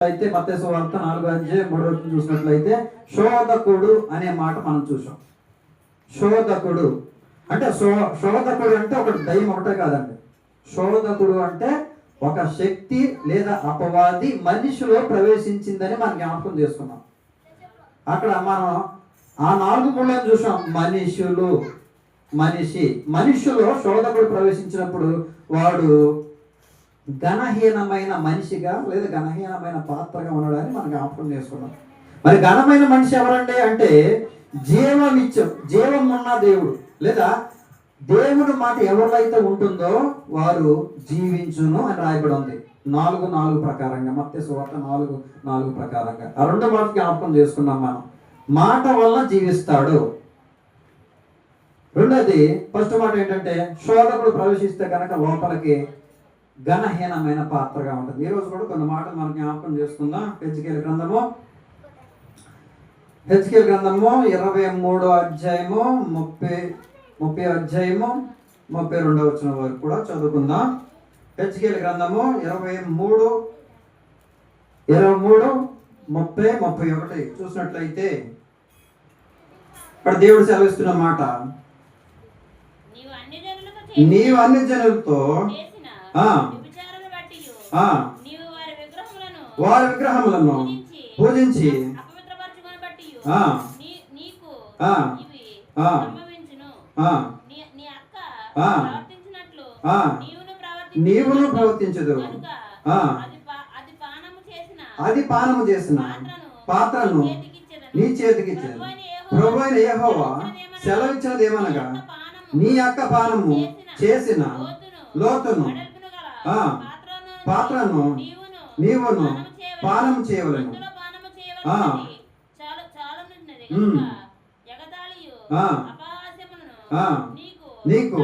అయితే మత్తయి సువార్త 4:3 చూసినట్లయితే శోధకుడు అనే మాట మనం చూసాం. శోధకుడు అంటే శోధకుడు అంటే ఒకటి దయ్యం ఒకటే కాదండి. శోధకుడు అంటే ఒక శక్తి లేదా అపవాది మనిషిలో ప్రవేశించిందని మనం జ్ఞాపకం చేసుకున్నాం. అక్కడ మనం ఆ 4 మూలను చూసాం. మనిషిలో శోధకుడు ప్రవేశించినప్పుడు వాడు ఘనహీనమైన మనిషిగా లేదా ఘనహీనమైన పాత్రగా ఉండడాన్ని మనం జ్ఞాపకం చేసుకున్నాం. మరి ఘనమైన మనిషి ఎవరండి అంటే జీవం ఉన్న దేవుడు లేదా దేవుడు మాట ఎవరిలో ఉంటుందో వారు జీవించును అని రాయబడి ఉంది. 4:4 ప్రకారంగా మత్తయి సువార్త 4:4 ప్రకారంగా ఆ 2 మాట జ్ఞాపకం చేసుకున్నాం. మనం మాట వల్ల జీవిస్తాడు. రెండోది ఫస్ట్ మాట ఏంటంటే శోధకుడు ప్రవేశిస్తే కనుక లోపలికి ఘనహీనమైన పాత్రగా ఉంటుంది. ఈ రోజు కూడా కొన్ని మాటలు మనం జ్ఞాపకం చేసుకుందాం. హెజ్కేలు గ్రంథము 23వ అధ్యాయము 30 అధ్యాయము 32వ వచనం వరకు కూడా చదువుకుందాం. హెజ్కేలు గ్రంథము 23, 30, 31 చూసినట్లయితే ఇక్కడ దేవుడు సెలవిస్తున్న మాట, నీవు అన్ని జనులతో వారి విగ్రహములను పూజించి నీవును ప్రవర్తించదు. అది పానము చేసిన పాత్రను నీ చేతికిచ్చదు. ప్రభువైన యెహోవా సెలవిచ్చినది ఏమనగా, నీ యొక్క పానము చేసిన లోతును పాత్రను నీవును పానం చేయవలెను. నీకు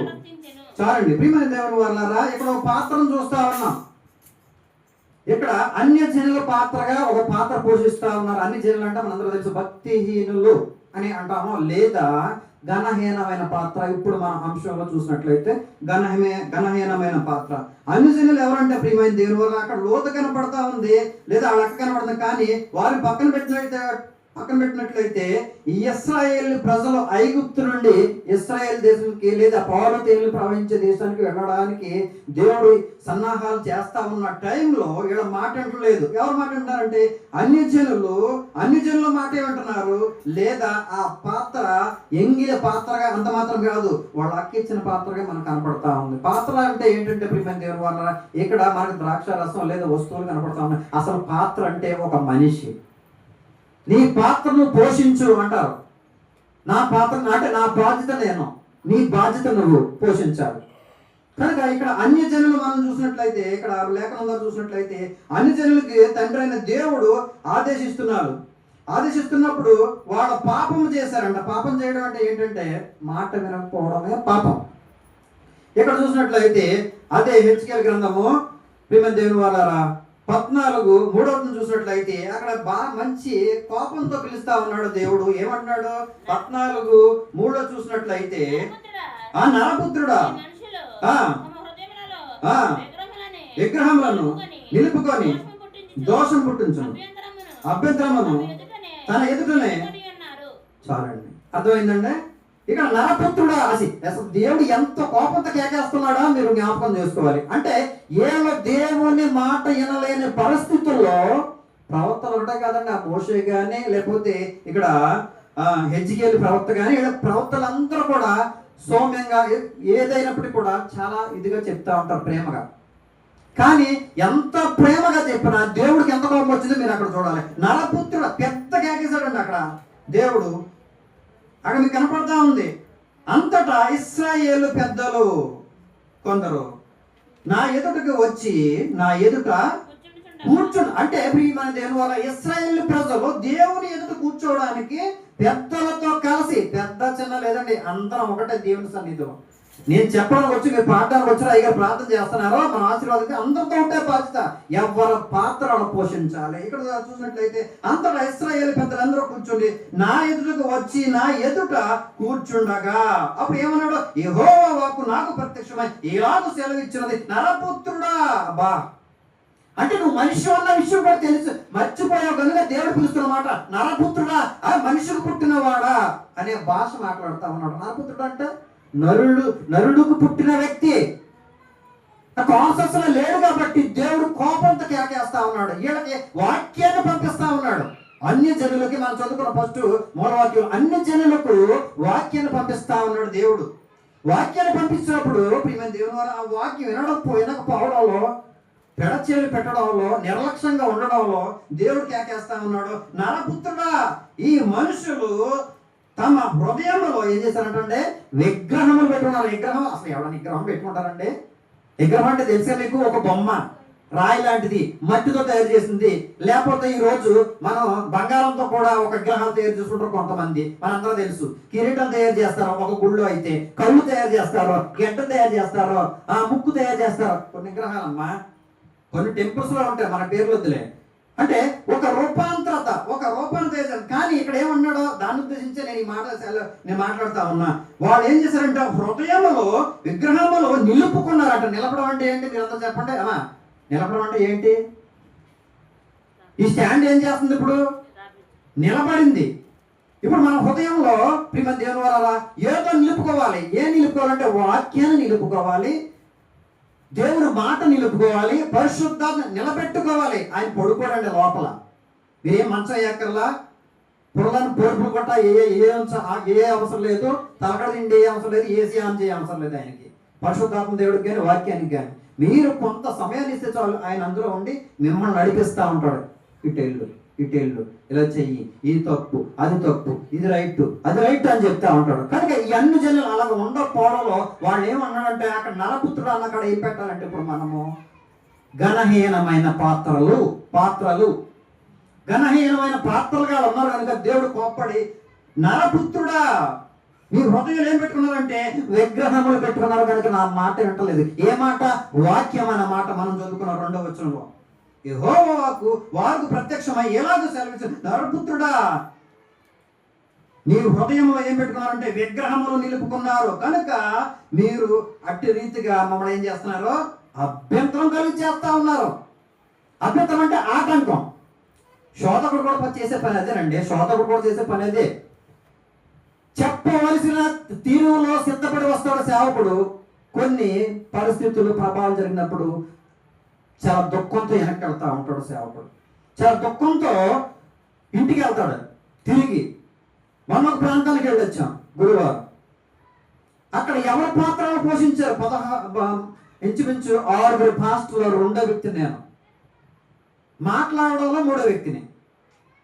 చాలండి. ప్రియమైన దేవుని వాళ్ళారా, ఇక్కడ ఒక పాత్రను చూస్తా ఉన్నాం. ఇక్కడ అన్య జనుల పాత్రగా ఒక పాత్ర పోషిస్తా ఉన్నారు. అన్ని జనులు అంటే మనందరూ తెలుసు భక్తిహీనులు అని అంటాము, లేదా ఘనహీనమైన పాత్ర. ఇప్పుడు మన అంశంలో చూసినట్లయితే ఘనహీనమైన పాత్ర. అన్ని జనులు ఎవరంటే ప్రియమైన దేవుని వల్ల అక్కడ లోతు కనపడతా ఉంది, లేదా ఆ లెక్క కనపడుతుంది. కానీ వారిని పక్కన పెట్టినట్లయితే ఇశ్రాయేల్ ప్రజలు ఐగుప్తు నుండి ఇశ్రాయేల్ దేశానికి లేదా పాలు తేనెలు ప్రవహించే దేశానికి వెళ్ళడానికి దేవుడు సన్నాహాలు చేస్తా ఉన్న టైంలో వీళ్ళ మాట అంటలేదు. ఎవరు మాట అంటారంటే అన్ని జనులు మాట ఏమంటున్నారు, లేదా ఆ పాత్ర ఎంగిల పాత్రగా అంత మాత్రం కాదు, వాళ్ళు అక్కిచ్చిన పాత్రగా మనకు కనపడతా ఉంది. పాత్ర అంటే ఏంటంటే ప్రియమైన దేవుని వల్ల ఇక్కడ మనకు ద్రాక్ష రసం లేదా వస్తువులు కనపడతా ఉన్నాయి. అసలు పాత్ర అంటే ఒక మనిషి. నీ పాత్రను పోషించు అంటారు. నా పాత్ర అంటే నా బాధ్యత నేను, నీ బాధ్యత నువ్వు పోషించాలి. కనుక ఇక్కడ అన్య జనులు మనం చూసినట్లయితే, ఇక్కడ లేఖనంలో చూసినట్లయితే అన్య జనులకి తండ్రి అయిన దేవుడు ఆదేశిస్తున్నప్పుడు వాళ్ళ పాపము చేశారంట. పాపం చేయడం అంటే ఏంటంటే మాట వినకపోవడమే పాపం. ఇక్కడ చూసినట్లయితే అదే హెజ్కేలు గ్రంథము ప్రియమైన దేవుని వాళ్ళారా 14:3 చూసినట్లయితే అక్కడ బాగా మంచి కోపంతో పిలుస్తా ఉన్నాడు దేవుడు. ఏమంటున్నాడు 14:3 చూసినట్లయితే, ఆ నరపుత్రుడా విగ్రహములను నిలుపుకొని దోషం పుట్టించును అభ్యంతరమును తన ఎదుటనే. చాలండి, అర్థమైందండి. ఇక్కడ నరపుత్రుడా అసలు దేవుడు ఎంత కోపంతో కేకేస్తున్నాడో మీరు జ్ఞాపకం చేసుకోవాలి. అంటే ఏమో దేవుని మాట వినలేని పరిస్థితుల్లో ప్రవక్తలు ఒకటే కాదండి, ఆ మోషే కానీ లేకపోతే ఇక్కడ హెజ్కేలు ప్రవక్త కానీ, ఇలా ప్రవక్తలందరూ కూడా సౌమ్యంగా ఏదైనప్పటికీ కూడా చాలా ఇదిగా చెప్తా ఉంటారు, ప్రేమగా. కానీ ఎంత ప్రేమగా చెప్పినా దేవుడికి ఎంత కోపం వచ్చిందో మీరు అక్కడ చూడాలి. నరపుత్రుడు పెద్ద కేకేశాడండి అక్కడ దేవుడు. అక్కడ మీకు కనపడతా ఉంది. అంతటా ఇశ్రాయేలు పెద్దలు కొందరు నా ఎదుటకు వచ్చి నా ఎదుట కూర్చుని, అంటే మన దేవుని వల్ల ఇశ్రాయేలు ప్రజలు దేవుని ఎదుట కూర్చోవడానికి పెద్దలతో కలిసి, పెద్ద చిన్న లేదండి, అందరం ఒకటే దేవుని సన్నిధిలో. నేను చెప్పడానికి వచ్చి మీరు పాడడానికి వచ్చారు, అయ్యారు ప్రార్థన చేస్తున్నారో మన ఆశీర్వాదం అందరితో ఉంటే బాధ్యత. ఎవరి పాత్రను పోషించాలి. ఇక్కడ చూసినట్లయితే అంతటా ఇశ్రాయేలు పెద్దలందరూ కూర్చుండి నా ఎదుటకు వచ్చి నా ఎదుట కూర్చుండగా అప్పుడు ఏమన్నాడు, యెహోవా వాక్కు నాకు ప్రత్యక్షమై ఇలాగ సెలవిచ్చినది, నరపుత్రుడా. అంటే నువ్వు మనిషి అన్న విషయం కూడా తెలుసు, మర్చిపోయావు కనుక దేవుడు పిలుస్తున్న మాట నరపుత్రుడా, ఆ మనిషికి పుట్టినవాడా అనే భాష మాట్లాడుతా ఉన్నాడు. నరపుత్రుడు అంటే నరుడుకు పుట్టిన వ్యక్తి. కాన్సెప్ట్ లో లేడు కాబట్టి దేవుడు కోపంతో కేకేస్తా ఉన్నాడు. వీళ్ళకి వాక్యాన్ని పంపిస్తా ఉన్నాడు. అన్య జనులకి మనం చదువుకున్న ఫస్ట్ మూలవాక్యం, అన్య జనులకు వాక్యాన్ని పంపిస్తా ఉన్నాడు దేవుడు. వాక్యాన్ని పంపించినప్పుడు ప్రియమైన దేవుని వారు ఆ వాక్యం వినకపోవడంలో, పెడచేలు పెట్టడంలో, నిర్లక్ష్యంగా ఉండడంలో దేవుడు కేకేస్తా ఉన్నాడు, నరపుత్రుడా, ఈ మనుషులు తమ హృదయంలో ఏం చేశారంటే విగ్రహములు పెట్టుకున్నారు. విగ్రహం అసలు ఎవరైనా విగ్రహం పెట్టుకుంటారండి? విగ్రహం అంటే తెలిసే మీకు, ఒక బొమ్మ, రాయి లాంటిది, మట్టితో తయారు చేసింది. లేకపోతే ఈ రోజు మనం బంగారంతో కూడా ఒక విగ్రహాలు తయారు చేసుకుంటారు కొంతమంది, మనందరూ తెలుసు. కిరీటం తయారు చేస్తారు ఒక గుళ్ళో అయితే, కళ్ళు తయారు చేస్తారు, గెడ్డ తయారు చేస్తారు, ముక్కు తయారు చేస్తారు. కొన్ని విగ్రహాలమ్మా, కొన్ని టెంపుల్స్ లో ఉంటాయి, మన పేర్లు వద్దులే. అంటే ఒక రూపాన్ని చేశారు. కానీ ఇక్కడ ఏమన్నాడో దాన్ని ఉద్దేశించే నేను ఈ మాట నేను మాట్లాడుతా ఉన్నా. వాళ్ళు ఏం చేశారంటే హృదయములో విగ్రహములో నిలుపుకున్నారట. నిలపడం అంటే ఏంటి మీరంతా చెప్పండి. నిలపడం అంటే ఏంటి? ఈ స్టాండ్ ఏం చేస్తుంది? ఇప్పుడు నిలబడింది. ఇప్పుడు మన హృదయంలో ప్రియమైన దేవుని వల్ల ఏదో నిలుపుకోవాలి. ఏం నిలుపుకోవాలంటే వాక్యాన్ని నిలుపుకోవాలి, దేవుని మాట నిలుపుకోవాలి, పరిశుద్ధాన్ని నిలబెట్టుకోవాలి. ఆయన పడుకోడండి లోపల. మీరేం మంచం ఎక్కర్లా, పురలను పోర్పులు కొట్ట ఏ అవసరం లేదు, తలకడ తిండి ఏ అవసరం లేదు, ఏసీ ఆన్ చేయ అవసరం లేదు. ఆయనకి పరిశుద్ధాత్మ దేవుడికి కానీ వాక్యానికి కానీ మీరు కొంత సమయాన్ని ఇస్తే చాలు, ఆయన అందులో ఉండి మిమ్మల్ని నడిపిస్తూ ఉంటాడు. ఇటేళ్ళు ఇలా చెయ్యి, ఇది తప్పు, అది తప్పు, ఇది రైట్, అది రైట్ అని చెప్తా ఉంటాడు. కనుక ఈ అన్ని జనులు అలా ఉండకపోవడంలో వాళ్ళు ఏమన్నాడంటే అక్కడ నరపుత్రుడు అన్నక్కడ ఏం పెట్టాలంటే ఇప్పుడు మనము ఘనహీనమైన పాత్రలు ఘనహీనమైన పాత్రలుగా ఉన్నారు. కనుక దేవుడు కోప్పడి, నరపుత్రుడా, మీ హృదయాలు ఏం పెట్టుకున్నారంటే విగ్రహములు పెట్టుకున్నారు కనుక నా మాట వింటలేదు. ఏ మాట? వాక్యం అన్న మాట మనం చదువుకున్న 2వ వచనంలో. యెహోవా వాకు ప్రత్యక్షమై ఎలాగో సెలవిచ్చు, నరపుత్రుడా, నీ హృదయంలో ఏం పెట్టుకున్నారంటే విగ్రహములు నిలుపుకున్నారు కనుక మీరు అట్టి రీతిగా మమ్మల్ని ఏం చేస్తున్నారు? అభ్యంతరం కలిగి చేస్తా ఉన్నారు. అభ్యంతరం అంటే ఆటంకం. శోధకుడు కూడా చేసే పని అదేనండి. శోధకుడు కూడా చేసే పని అదే. చెప్పవలసిన తీరులో సిద్ధపడి వస్తాడు సేవకుడు. కొన్ని పరిస్థితులు ప్రభావం జరిగినప్పుడు చాలా దుఃఖంతో వెనక్కి వెళ్తా ఉంటాడు సేవకుడు. చాలా దుఃఖంతో ఇంటికి వెళ్తాడు. తిరిగి మనం ఒక ప్రాంతానికి వెళ్ళొచ్చాం గురువారం. అక్కడ ఎవరి పాత్రలు పోషించారు? ఇంచుమించు 6 పాస్టర్లు, 2వ వ్యక్తి నేను, మాట్లాడడంలో 3వ వ్యక్తిని,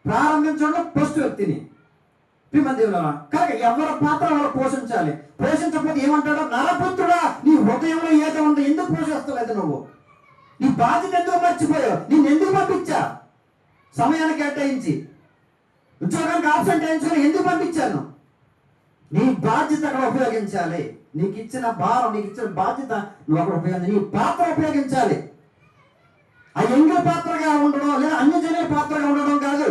ప్రారంభించడంలో 1st వ్యక్తిని. కనుక ఎవరి పాత్ర వాళ్ళు పోషించాలి. పోషించకపోతే ఏమంటాడు? నరపుత్రుడా, నీ హృదయంలో ఏదో ఉందో ఎందుకు పోషిస్తలేదు? నువ్వు నీ బాధ్యత ఎందుకు మర్చిపోయావు? నేను ఎందుకు పంపించా? సమయాన్ని కేటాయించి ఉద్యోగానికి ఆబ్సెంట్ అయించుకొని ఎందుకు పంపించాను? నీ బాధ్యత అక్కడ ఉపయోగించాలి. నీకు ఇచ్చిన భారం, నీకు ఇచ్చిన బాధ్యత నువ్వు అక్కడ ఉపయోగించాలి. నీ పాత్ర ఉపయోగించాలి. ఆ ఎంగిల పాత్రగా ఉండడం లేదా అన్ని జనుల పాత్రగా ఉండడం కాదు,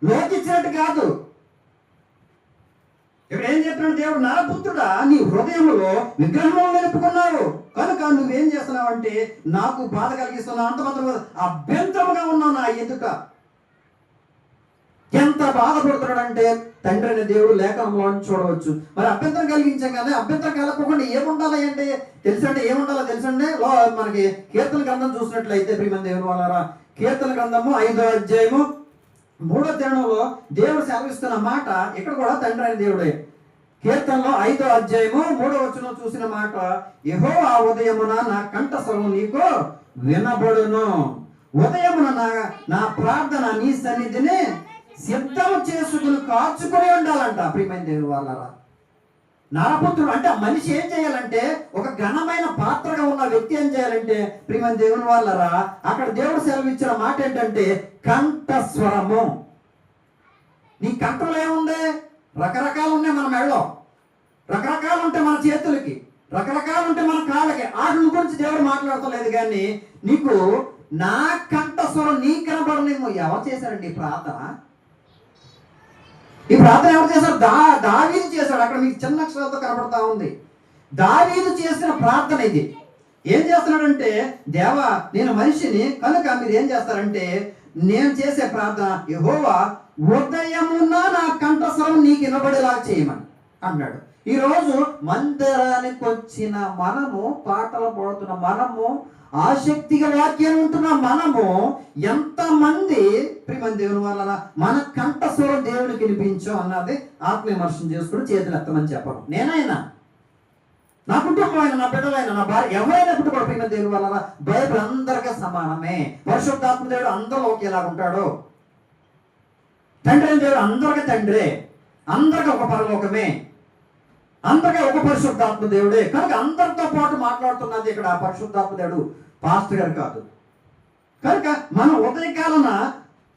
లోకిచ్చినట్టు కాదు. ఇక్కడ ఏం చెప్పినాడు దేవుడు? నరపుత్రుడా, నీ హృదయంలో విగ్రహం నిలుపుకున్నావు కనుక నువ్వేం చేస్తున్నావు అంటే నాకు బాధ కలిగిస్తున్నావు, అంతమంది అభ్యంతరముగా ఉన్నావు నా ఎదుట. ఎంత బాధపడుతున్నాడంటే తండ్రి అనే దేవుడు లేఖనంలో చూడవచ్చు. మరి అభ్యంతరం కలిగించాం కానీ అభ్యంతరం కలగకుండా ఏముండాలి అంటే తెలుసండి, ఏముండాలో తెలుసండి. మనకి కీర్తన గ్రంథం చూసినట్లయితే ప్రియమైన దేవుని వాళ్ళారా, కీర్తన గ్రంథము 5వ అధ్యాయము 3వ చరణంలో దేవుడు సెలవిస్తున్న మాట ఇక్కడ కూడా తండ్రి అయిన దేవుడే. కీర్తనలో 5వ అధ్యాయము 3వ వచనం చూసిన మాట, యెహోవా ఉదయమున నా కంఠస్వరము నీకు వినబడును. ఉదయమున నా ప్రార్థన నీ సన్నిధిని సిద్ధం చేసుకుని కాచుకుని ఉండాలంట. ప్రియమైన దేవుని వాళ్ళారా, నరపుత్రుడు అంటే మనిషి ఏం చేయాలంటే, ఒక ఘనమైన పాత్రగా ఉన్న వ్యక్తి ఏం చేయాలంటే ప్రియమైన దేవుని వాళ్ళారా, అక్కడ దేవుడు సెలవిచ్చిన మాట ఏంటంటే కంఠస్వరము. నీ కంఠంలో ఏముంది? రకరకాలు ఉన్నాయి మన మెడలో, రకరకాలు ఉంటాయి మన చేతులకి, రకరకాలు ఉంటాయి మన కాళ్ళకి. వాటి గురించి దేవుడు మాట్లాడతలేదు. కానీ నీకు నా కంఠస్వరం నీ కనబడలేమో. ఎవరు చేశారండి ఈ ప్రార్థన? ఈ ప్రార్థన ఎవరు చేశారు? దావీదు చేశాడు. అక్కడ మీకు చిన్న అక్షరాలతో కనబడతా ఉంది. దావీదు చేసిన ప్రార్థన ఇది. ఏం చేస్తున్నాడంటే, దేవా నేను మనిషిని కనుక మీరు ఏం చేస్తారంటే, నేను చేసే ప్రార్థన యెహోవా ఉదయమున నా కంఠస్వరం నీకు వినబడేలా చేయమని అన్నాడు. ఈరోజు మందిరానికి వచ్చిన మనము, పాటలు పాడుతున్న మనము, ఆసక్తిగా వాక్యం ఉంటున్న మనము, ఎంతమంది ప్రియమైన దేవుని వలన మన కంఠస్వరం దేవునికి వినిపించో అన్నది ఆత్మవిమర్శనం చేసుకుని చేతులు ఎత్తమని చెప్పరు. నేనైనా, నా కుటుంబం అయినా, నా బిడ్డలైనా, నా భార్య, ఎవరైనా కూడా ప్రియమైన దేవుని వలన బైబిల్ అందరికీ సమానమే. పరిశుద్ధాత్మ దేవుడు అందరూ ఒకేలా ఉంటాడు. తండ్రి అయిన దేవుడు అందరికీ తండ్రే, అందరికీ ఒక పరలోకమే, అందరికీ ఒక పరిశుద్ధాత్మ దేవుడే. కనుక అందరితో పాటు మాట్లాడుతున్నది ఇక్కడ పరిశుద్ధాత్మ దేవుడు, పాస్టర్ గారు కాదు. కనుక మనం ఉదయకాలన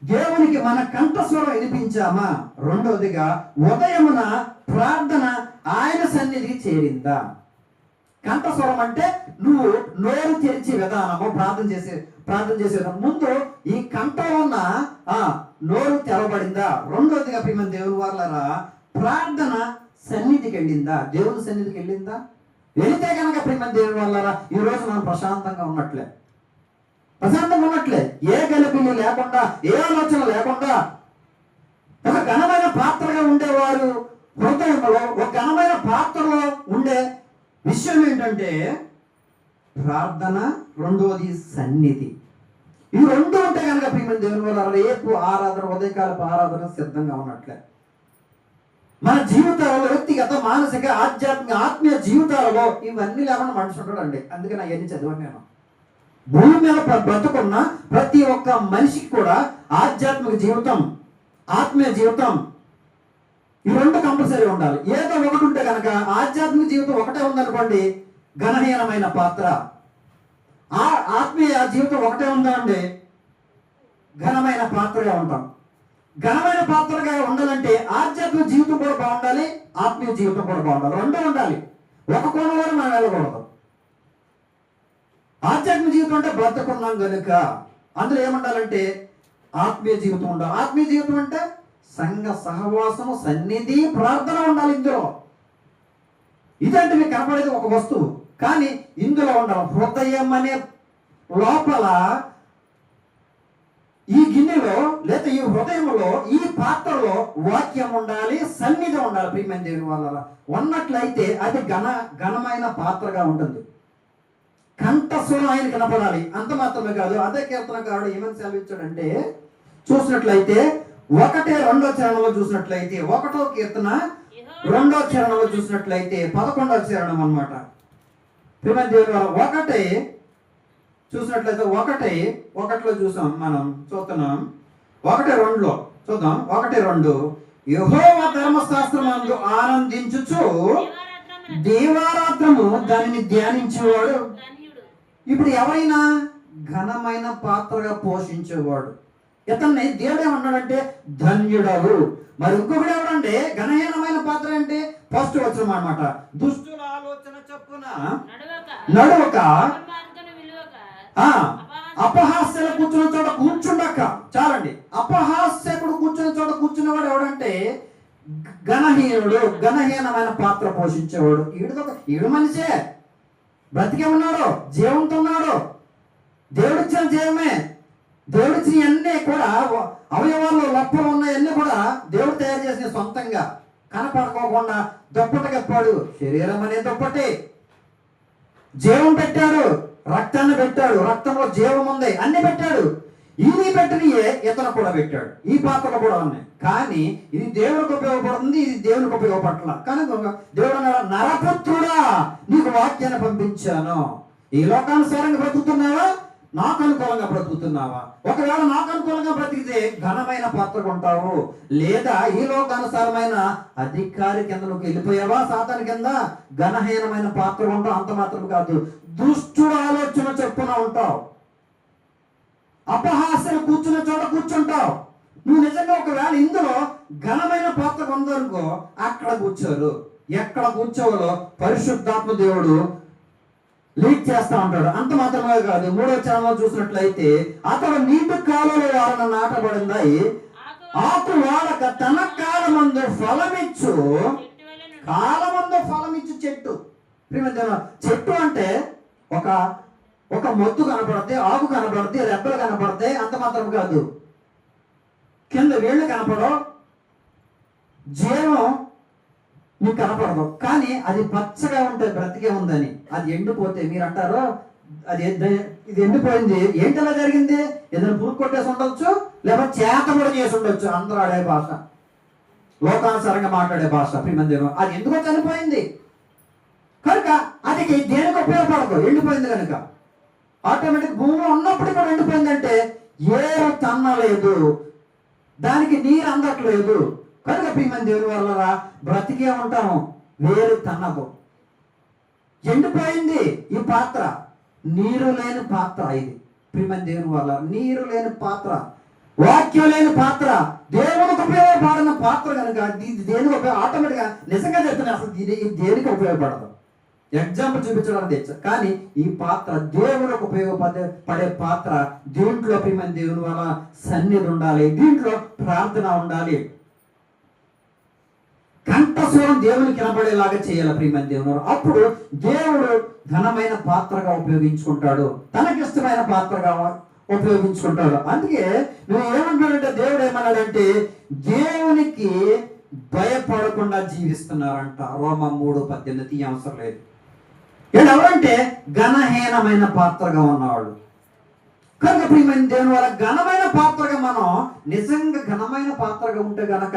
దేవునికి మన కంఠస్వరం వినిపించామా? రెండవదిగా ఉదయమున ప్రార్థన ఆయన సన్నిధికి చేరిందా? కంఠస్వరం అంటే నువ్వు నోరు తెరిచే విధానము, ప్రార్థన చేసే ముందు ఈ కంఠం ఉన్న నోరు తెరవబడిందా? రెండవదిగా ప్రియమైన దేవుని వాళ్ళరా, ప్రార్థన సన్నిధికి వెళ్ళిందా? దేవుని సన్నిధికి వెళ్ళిందా? వెళితే కనుక ప్రియమైన దేవుని వాళ్ళరా, ఈరోజు మనం ప్రశాంతంగా ఉన్నట్లే, ఏ గలిబిలి లేకుండా, ఏ ఆలోచన లేకుండా ఒక ఘనమైన పాత్రగా ఉండేవారు హృదయంలో, ఒక ఘనమైన పాత్రలో ఉండే విషయం ఏంటంటే ప్రార్థన, రెండవది సన్నిధి. ఈ రెండు ఉంటే కనుక ప్రియమైన దేవుని వల్ల రేపు ఆరాధన, ఉదయకాలపు ఆరాధన సిద్ధంగా ఉన్నట్లే. మన జీవితాలలో వ్యక్తిగత, మానసిక, ఆధ్యాత్మిక, ఆత్మీయ జీవితాలలో ఇవన్నీ లేకుండా మనిషి ఉంటాడండి. అందుకే నా ఎన్ని చదివాను నేను. భూమి మీద బ్రతుకున్న ప్రతి ఒక్క మనిషికి కూడా ఆధ్యాత్మిక జీవితం, ఆత్మీయ జీవితం, ఈ రెండు కంపల్సరీ ఉండాలి. ఏదో ఒకటి ఉంటే కనుక, ఆధ్యాత్మిక జీవితం ఒకటే ఉందనుకోండి, ఘనహీనమైన పాత్ర. ఆత్మీయ జీవితం ఒకటే ఉందండి, ఘనమైన పాత్రగా ఉంటాం. ఘనమైన పాత్రగా ఉండాలంటే ఆధ్యాత్మిక జీవితం కూడా బాగుండాలి, ఆత్మీయ జీవితం కూడా బాగుండాలి. రెండూ ఉండాలి. ఒక కోణంలో మనం వెళ్ళకూడదు. ఆధ్యాత్మిక జీవితం అంటే బ్రతుకున్నాం కనుక అందులో ఏముండాలంటే ఆత్మీయ జీవితం ఉండాలి. ఆత్మీయ జీవితం అంటే సంఘ సహవాసము, సన్నిధి, ప్రార్థన ఉండాలి. ఇందులో ఇదంటే మీకు కనపడేది ఒక వస్తువు, కానీ ఇందులో ఉండాలి. హృదయం అనే లోపల ఈ గిన్నెలో లేదా ఈ హృదయంలో, ఈ పాత్రలో వాక్యం ఉండాలి, సన్నిధి ఉండాలి. ప్రియమైన దేవుని వల్ల ఉన్నట్లయితే అది ఘనమైన పాత్రగా ఉంటుంది. కంఠస్వరం ఆయన కనపడాలి. అంత మాత్రమే కాదు, అదే కీర్తనకారుడు ఏమని సెలవిచ్చాడంటే, చూసినట్లయితే 1-2 చరణంలో చూసినట్లయితే, 1వ కీర్తన 2వ చరణంలో చూసినట్లయితే 11వ చరణం అన్నమాట. ప్రియమైన దేవుని వల్ల 1 చూసినట్లయితే 1:1 చూసాం, మనం చూస్తున్నాం. 1:2 చూద్దాం. 1:2 యెహోవా ధర్మశాస్త్రమందు ఆనందించుచు దీవారాత్రము దానిని ధ్యానించేవాడు. ఇప్పుడు ఎవరైనా ఘనమైన పాత్రగా పోషించేవాడు, ఇతన్ని దేవుడు ఏమన్నాడంటే ధన్యుడవు. మరి ఇంకొకటి ఎవడంటే ఘనహీనమైన పాత్ర అంటే ఫస్ట్ వచనం అన్నమాట. దుష్టుల ఆలోచన చొప్పున నడవక, అపహాస్యలు కూర్చున్న చోట కూర్చుండక. చాలండి. అపహాస్యకుడు కూర్చున్న చోట కూర్చున్నవాడు ఎవడంటే ఘనహీనుడు, ఘనహీనమైన పాత్ర పోషించేవాడు. ఈడు మనిషే, బ్రతికే ఉన్నాడు, జీవంతో ఉన్నాడు. దేవుడిచ్చిన జీవమే, దేవుడిచ్చిన అన్నీ కూడా అవయవాల్లో లోపల ఉన్నాయన్నీ కూడా దేవుడు తయారు చేసిన సొంతంగా, కనపడుకోకుండా దుప్పటి కప్పాడు. శరీరం అనే దుప్పటి. జీవం పెట్టాడు, రక్తాన్ని పెట్టాడు, రక్తంలో జీవం ఉంది, అన్ని పెట్టాడు. ఇది పెట్టినయే ఇతను కూడా పెట్టాడు. ఈ పాత్రలు కూడా ఉన్నాయి. కానీ ఇది దేవుడికి ఉపయోగపడుతుంది, ఇది దేవునికి ఉపయోగపడాల. కానీ దేవుడు అన్నాడు, నరపుత్రుడా నీకు వాక్యాన్ని పంపించాను. ఈ లోకానుసారంగా బ్రతుకుతున్నావా, నాకు అనుకూలంగా బ్రతుకుతున్నావా? ఒకవేళ నాకు అనుకూలంగా బ్రతికితే ఘనమైన పాత్రకు ఉంటావు, లేదా ఈ లోకానుసారమైన అధికారి కింద నువ్వు వెళ్ళిపోయావా, సాతాను కింద ఘనహీనమైన పాత్ర ఉంటావు. అంత మాత్రం కాదు, దుష్టుడు ఆలోచన చొప్పున ఉంటావు. అపహాస్యం కూర్చున్న చోట కూర్చుంటావు. నువ్వు నిజంగా ఒకవేళ ఇందులో ఘనమైన పాత్ర ఉందనుకో, అక్కడ కూర్చోరు. ఎక్కడ కూర్చోవాలో పరిశుద్ధాత్మ దేవుడు లీడ్ చేస్తా ఉంటాడు. అంత మాత్రమే కాదు, 3వ చరణంలో చూసినట్లయితే అతడు నీటి కాలువల వారన నాటబడింది, ఆకు వాడక తన కాలమందు ఫలమిచ్చు, కాలమందు ఫలమిచ్చు చెట్టు. చెట్టు అంటే ఒక ఒక మొద్దు కనపడితే, ఆకు కనపడితే, రెబ్బలు కనపడితే అంత మాత్రం కాదు, కింద వేళ్ళు కనపడవు, జీవం మీకు కనపడదు. కానీ అది పచ్చగా ఉంటే బ్రతికే ఉందని, అది ఎండిపోతే మీరు అంటారు అది ఇది ఎండిపోయింది. ఏంటి అలా జరిగింది? ఏదైనా పురుగు కొట్టేసి ఉండొచ్చు, లేకపోతే చేత కూడా చేసి ఉండొచ్చు. అందరూ ఆడే భాష, లోకానుసారంగా మాట్లాడే భాష. ప్రియమందేమో అది ఎందుకో చనిపోయింది కనుక అది దేనికి ఉపయోగపడదు, ఎండిపోయింది కనుక. ఆటోమేటిక్ భూమిలో ఉన్నప్పుడు కూడా ఎండిపోయిందంటే ఏరు తన్నలేదు, దానికి నీరు అందట్లేదు కనుక ప్రియమైన దేవుని వల్ల బ్రతికే ఉంటాము. వేరు తన్నదు, ఎండిపోయింది ఈ పాత్ర, నీరు లేని పాత్ర. ఇది ప్రియమైన దేవుని వల్ల నీరు లేని పాత్ర, వాక్యం లేని పాత్ర, దేవునికి ఉపయోగపడిన పాత్ర కనుక ఇది దేనికి ఆటోమేటిక్గా నిజంగా చెప్తున్నా అసలు ఇది దేనికి ఉపయోగపడదు. ఎగ్జాంపుల్ చూపించడానికి తెచ్చారు. కానీ ఈ పాత్ర దేవునికి ఉపయోగపడే పాత్ర. దీంట్లో ప్రియమైన దేవుని వల్ల సన్నిధి ఉండాలి, దీంట్లో ప్రార్థన ఉండాలి, కంఠస్వరం దేవునికి వినబడేలాగా చేయాలి ప్రియమైన దేవుని. అప్పుడు దేవుడు ఘనమైన పాత్రగా ఉపయోగించుకుంటాడు, తనకిష్టమైన పాత్రగా ఉపయోగించుకుంటాడు. అందుకే నువ్వు ఏమంటున్నాడంటే, దేవుడు ఏమన్నాడంటే దేవునికి భయపడకుండా జీవిస్తున్నారంట. రోమా 3:18 అవసరం లేదు. ఎవరంటే ఘనహీనమైన పాత్రగా ఉన్నవాళ్ళు కనుక ప్రియమైన దేవుని వల్ల ఘనమైన పాత్రగా మనం నిజంగా ఘనమైన పాత్రగా ఉంటే గనక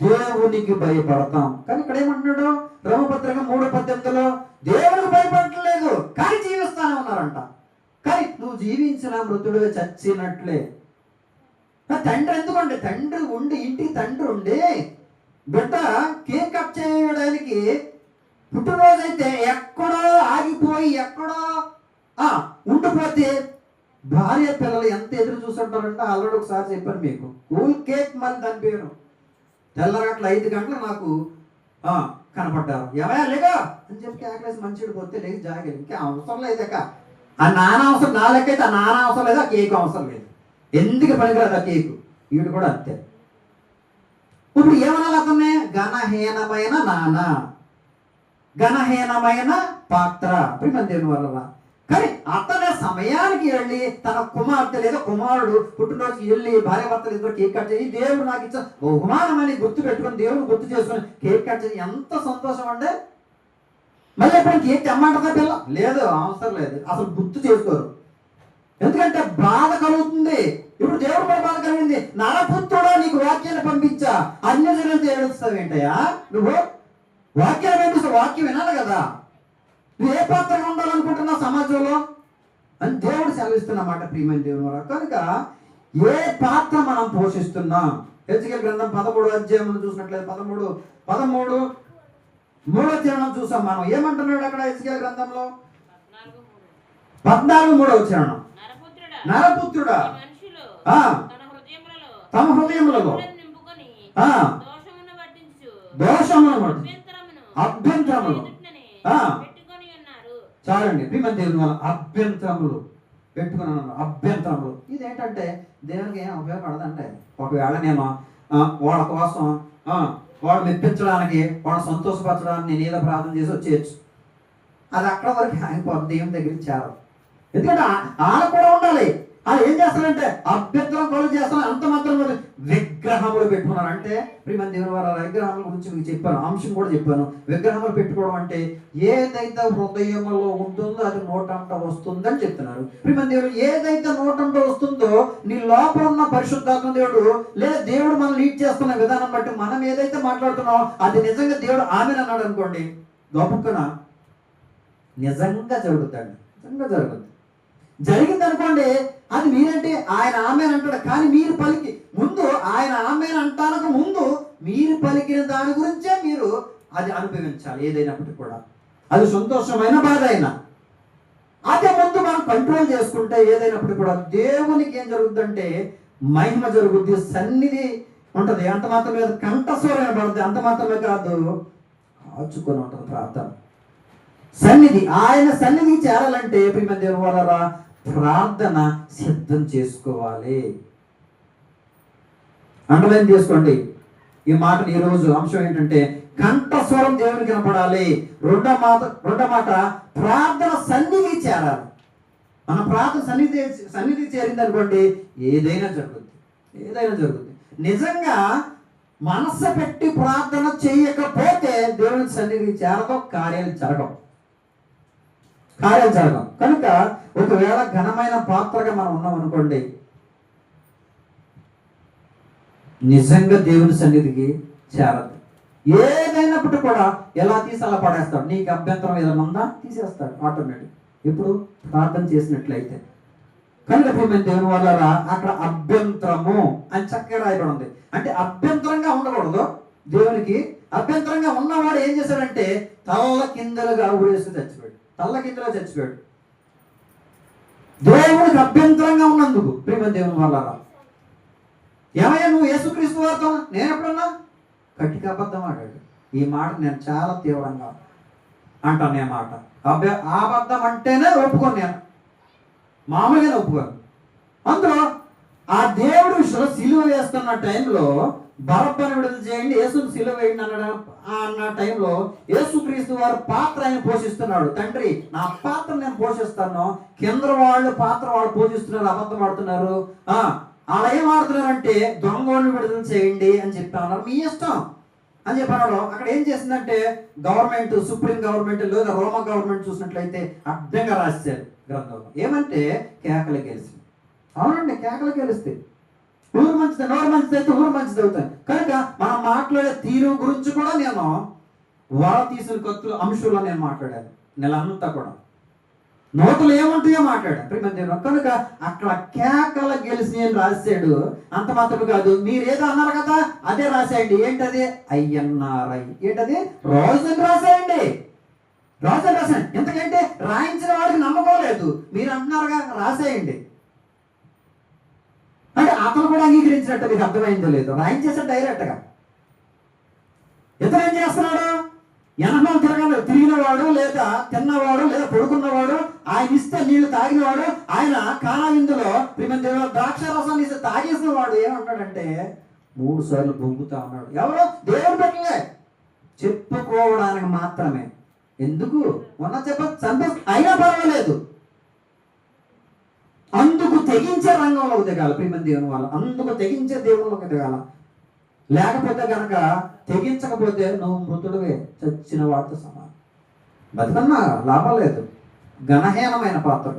దేవునికి భయపడతాం. కానీ ఇక్కడ ఏమంటున్నాడు రోమపత్రిక 3:18 దేవునికి భయపడట్లేదు కానీ జీవిస్తానే ఉన్నారంట. కానీ నువ్వు జీవించిన మృతుడుగా చచ్చినట్లే. తండ్రి ఎందుకంటే తండ్రి ఉండి, ఇంటికి తండ్రి ఉండి బిడ్డ కేక్ కట్ చేయడానికి పుట్టినరోజు అయితే ఎక్కడో ఆగిపోయి ఎక్కడో ఉండిపోతే భార్య పిల్లలు ఎంత ఎదురు చూస్తుంటారంటే ఆల్రెడీ ఒకసారి చెప్పాను మీకు. కూల్ కేక్ మళ్ళీ దాని పేరు తెల్లగట్ల 5 గంటలు నాకు కనపడ్డారు. ఎవయా లేగా అని చెప్పి కేకలేసి మంచిగా పోతే లేక జాగలేదు. ఇంకా అవసరం లేదక ఆ నాన్న అవసరం, నా లెక్కైతే ఆ నాన్న అవసరం లేదు, ఆ కేక్ అవసరం లేదు. ఎందుకు పనికిరాదు ఆ కేకు. వీడు కూడా అంతే. ఇప్పుడు ఏమనాలి అతన్ని? ఘనహీనమైన నాన్న, ఘనహీనమైన పాత్ర ప్రియమైన దేవుని వల్ల. కానీ అతనే సమయానికి వెళ్ళి తన కుమార్తె లేదా కుమారుడు పుట్టినరోజుకి వెళ్ళి భార్య భర్తలు ఇద్దరు కేక్ కట్ చేసి దేవుడు నాకు ఇచ్చిన బహుమానం అని గుర్తు పెట్టుకుని దేవుడు గుర్తు చేసుకుని కేక్ కట్ చేసి ఎంత సంతోషం అంటే. మళ్ళీ ఎప్పుడు కేక్ తెమ్మంటుందా పిల్ల? లేదు, అవసరం లేదు, అసలు గుర్తు చేసుకోరు. ఎందుకంటే బాధ కలుగుతుంది. ఇప్పుడు దేవుడు కూడా బాధ కలిగింది. నరపుత్రుడా నీకు వాక్యాన్ని పంపించా, అన్యజనులతో ఏడుస్తావు ఏంటయ్యా నువ్వు? వాక్యాన్ని పంపిస్తావు, వాక్యం వినాలి కదా. నువ్వు ఏ పాత్రగా ఉండాలనుకుంటున్నావు సమాజంలో అని దేవుడు సెలవిస్తున్నమాట ప్రియమైన దేవుని. కనుక ఏ పాత్ర మనం పోషిస్తున్నాం? హెజ్కేలు గ్రంథం 13 చూసినట్లయితే 13:3 చూసాం మనం. ఏమంటున్నాడు అక్కడ హెజ్కేలు గ్రంథంలో 14:3 నరపుత్రుడా తమ హృదయములలో దోషమును అభ్యంతరములు చాలండి ప్రియమైన దేవుని వల్ల అభ్యంతరములు పెట్టుకున్నాను. అభ్యంతరములు ఇదేంటంటే దేవునికి ఏం ఉపయోగపడదంటే, ఒకవేళ నేను వాళ్ళ కోసం వాడు మెప్పించడానికి, వాడు సంతోషపరచడానికి నేను ఏదో ప్రార్థన చేసి వచ్చేయచ్చు. అది అక్కడ వరకు ఆగిపోతుంది, దేవుని దగ్గరికి చేరదు. ఎందుకంటే ఆడ కూడా ఉండాలి. అది ఏం చేస్తారంటే అభ్యంతరం కొలు చేస్తున్నారు. అంత మాత్రం విగ్రహములు పెట్టుకున్నారు. అంటే ప్రియమైన దేవుని వారి విగ్రహముల గురించి మీకు చెప్పాను, అంశం కూడా చెప్పాను. విగ్రహములు పెట్టుకోవడం అంటే ఏదైతే హృదయంలో ఉంటుందో అది నోటంట వస్తుందని చెప్తున్నారు. ప్రియమైన దేవుడు ఏదైతే నోటంట వస్తుందో నీ లోపల ఉన్న పరిశుద్ధాత్మ దేవుడు లేదా దేవుడు మనం లీడ్ చేస్తున్న విధానం బట్టి మనం ఏదైతే మాట్లాడుతున్నామో అది నిజంగా దేవుడు ఆమెను అన్నాడు అనుకోండి, గొప్పన నిజంగా జరుగుతాడు. నిజంగా జరుగుతుంది. జరిగింది అనుకోండి, అది మీరంటే ఆయన ఆమెను అంటాడు. కానీ మీరు పలికి ముందు ఆయన ఆమెను అంటానికి ముందు మీరు పలికిన దాని గురించే మీరు అది అనుభవించాలి. ఏదైనప్పటికీ కూడా అది సంతోషమైన బాధ అయినా అదే ముందు మనం కంట్రోల్ చేసుకుంటే ఏదైనప్పటికీ కూడా దేవునికి ఏం జరుగుద్దంటే మహిమ జరుగుద్ది, సన్నిధి ఉంటుంది. అంత మాత్రమే కాదు, కంఠస్వరం పడుతుంది. అంత మాత్రమే కాదు, కాచుకొని ఉంటుంది ప్రార్థన. సన్నిధి, ఆయన సన్నిధికి చేరాలంటే ప్రియమైన దేవుని వల్ల ప్రార్థన సిద్ధం చేసుకోవాలి. అండర్లైన్ చేసుకోండి ఈ మాటను. ఈరోజు అంశం ఏంటంటే కంఠస్వరం దేవునికి వినపడాలి. రెండో మాట ప్రార్థన సన్నిధి చేరాలి. మన ప్రార్థన సన్నిధి చేరింది అనుకోండి, ఏదైనా జరుగుతుంది. నిజంగా మనస్సు పెట్టి ప్రార్థన చేయకపోతే దేవుని సన్నిధి చేరదు, కార్యాలు జరగవు. కనుక ఒకవేళ ఘనమైన పాత్రగా మనం ఉన్నాం అనుకోండి, నిజంగా దేవుని సన్నిధికి చేరదు. ఏదైనప్పటికీ కూడా ఎలా తీసి అలా పడేస్తాడు. నీకు అభ్యంతరం ఏదైనా ఉందా తీసేస్తాడు ఆటోమేటిక్, ఇప్పుడు ప్రార్థన చేసినట్లయితే. కనుక దేవుని వల్ల అక్కడ అభ్యంతరము అని చక్కగా రాయబడి ఉంది. అంటే అభ్యంతరంగా ఉండకూడదు. దేవునికి అభ్యంతరంగా ఉన్నవాడు ఏం చేశాడంటే తల్ల కిందలుగా ఊరేసి చచ్చిపోయాడు. దేవునికి అభ్యంతరంగా ఉన్నందుకు దేవుని వల్ల ఏమయ్యా నువ్వు యేసుక్రీస్తు వారితో నేను ఎప్పుడన్నా గట్టిగా అబద్ధం ఆడాడు. ఈ మాట నేను చాలా తీవ్రంగా అంటాను. ఏ మాట అబద్ధం అంటేనే ఒప్పుకోను, నేను మామూలుగానే ఒప్పుకోను. అందులో ఆ దేవుడు విషయంలో సిలువ వేస్తున్న టైంలో బరబ్బను విడుదల చేయండి, యేసును సిలువ వేయండి అన్న టైంలో యేసుక్రీస్తు వారు పాత్ర ఆయన పోషిస్తున్నాడు. తండ్రి నా పాత్ర నేను పోషిస్తాను, కింద వాళ్ళు పాత్ర వాళ్ళు పోషిస్తున్నారు, అబద్ధం ఆడుతున్నారు. అలా ఏం ఆడుతున్నారంటే దొంగోడిని విడుదల చేయండి అని చెప్పి అన్నారు. మీ ఇష్టం అని చెప్పాడు. అక్కడ ఏం చేసిందంటే గవర్నమెంట్, సుప్రీం గవర్నమెంట్ లేదా రోమా గవర్నమెంట్ చూసినట్లయితే అర్థంగా రాశారు గ్రంథంలో. ఏమంటే కేకలు గెలిచింది. అవునండి, కేకలు గెలిస్తే ఊరు మంచిది, నోరు మంచిది అయితే ఊరు మంచిది అవుతాయి. కనుక మనం మాట్లాడే తీరు గురించి కూడా నేను వర తీసిన కత్తుల అంశంలో నేను మాట్లాడాను. నెలంతా కూడా నోటులు ఏముంటాయో మాట్లాడాను. కనుక అక్కడ కేకల గెలిచి అని రాశాడు. అంత మాత్రమే కాదు, మీరు ఏదో అన్నారు కదా అదే రాసేయండి. ఏంటది? అయ్యన్నారై. ఏంటది? రోజుని రాసేయండి. ఎందుకంటే రాయించిన వాడికి నమ్మకం లేదు, మీరు అంటున్నారుగా రాసేయండి అంటే అతను కూడా అంగీకరించినట్టు మీకు అర్థమైందో లేదో. రాయించేసాడు డైరెక్ట్గా. ఇతను ఏం చేస్తున్నాడు? ఎనభై తిరిగినవాడు లేదా తిన్నవాడు లేదా పడుకున్నవాడు, ఆయన ఇస్తే నీళ్లు తాగినవాడు, ఆయన కానా విందులో ద్రాక్ష రసాన్ని ఇస్తే తాగేసిన వాడు ఏమంటాడంటే 3 సార్లు బొంగుతా ఉన్నాడు. ఎవరో దేవుడు పెట్టలే, చెప్పుకోవడానికి మాత్రమే. ఎందుకు మొన్న అయినా పర్వాలేదు, అందుకు తెగించే రంగంలోకి దిగాలి దేవుని వాళ్ళు. అందుకు తెగించే దేవుళ్ళకి దిగాల. లేకపోతే కనుక తెగించకపోతే నువ్వు మృతుడువే, చచ్చిన వాడితో సమానం. బతికన్నా లాభం లేదు. ఘనహీనమైన పాత్ర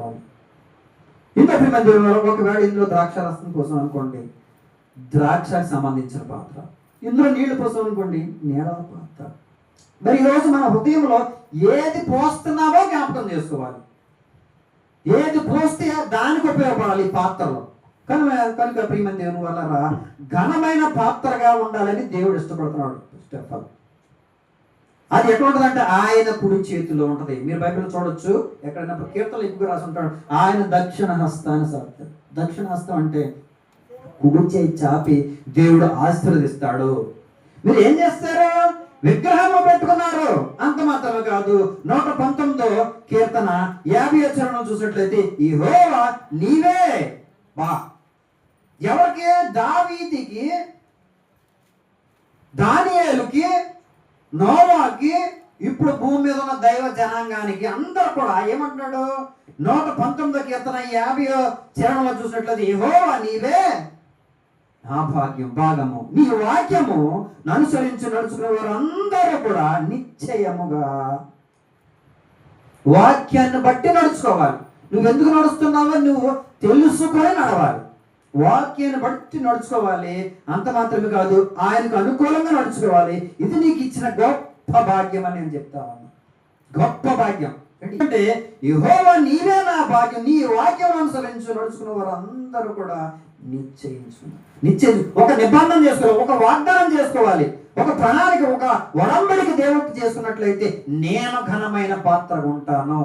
ఇంకా దేవుని ఒకవేళ ఇందులో ద్రాక్ష రసం కోసం అనుకోండి, ద్రాక్షకు సంబంధించిన పాత్ర. ఇందులో నీళ్లు కోసం అనుకోండి, నీళ్ళ పాత్ర. మరి ఈరోజు మన హృదయంలో ఏది పోస్తున్నావో జ్ఞాపకం చేసుకోవాలి. ఏది పోస్తే దానికి ఉపయోగపడాలి ఈ పాత్రలో. కనుక ప్రియమైన దేవుని వల్ల ఘనమైన పాత్రగా ఉండాలని దేవుడు ఇష్టపడుతున్నాడు. అది ఎక్కడ ఉంటుందంటే ఆయన కుడి చేతిలో ఉంటది. మీరు బైబిల్ చూడొచ్చు, ఎక్కడైనా కీర్తనలు ఎక్కువగా రాసి ఉంటాడు. ఆయన దక్షిణ హస్తాన్ని సాగుతాడు. దక్షిణ హస్తం అంటే కుడి చేయి చాపి దేవుడు ఆశీర్వదిస్తాడు. మీరు ఏం చేస్తారు? విగ్రహము పెట్టుకున్నారు. అంత మాత్రమే కాదు, 119 కీర్తన 50 చరణం చూసినట్లయితే యెహోవా నీవే. ఎవరికి? దావీదుకి, దానియేలుకి, నోవాకి, ఇప్పుడు భూమి మీద ఉన్న దైవ జనాంగానికి అందరూ కూడా ఏమంటున్నాడు? 119 కీర్తన 50 చరణంలో చూసినట్లయితే యెహోవా నీవే నా భాగము, నీ వాక్యము అనుసరించి నడుచుకునే వారు అందరూ కూడా నిశ్చయముగా. వాక్యాన్ని బట్టి నడుచుకోవాలి. నువ్వు ఎందుకు నడుస్తున్నావో నువ్వు తెలుసుకొని నడవాలి. వాక్యాన్ని బట్టి నడుచుకోవాలి. అంత మాత్రమే కాదు, ఆయనకు అనుకూలంగా నడుచుకోవాలి. ఇది నీకు ఇచ్చిన గొప్ప భాగ్యం అని నేను చెప్తా ఉన్నా. గొప్ప భాగ్యం. ఎందుకంటే యెహోవా నీవే నా భాగ్యం, నీ వాక్యం అనుసరించి నడుచుకున్న వారు అందరూ కూడా నిశ్చయించు ఒక నిబంధన చేసుకోవాలి, ఒక వాగ్దానం చేసుకోవాలి, ఒక ప్రణాళిక, ఒక వడంబడిక దేవుడికి చేసుకున్నట్లయితే నేను ఘనమైన పాత్రగా ఉంటాను,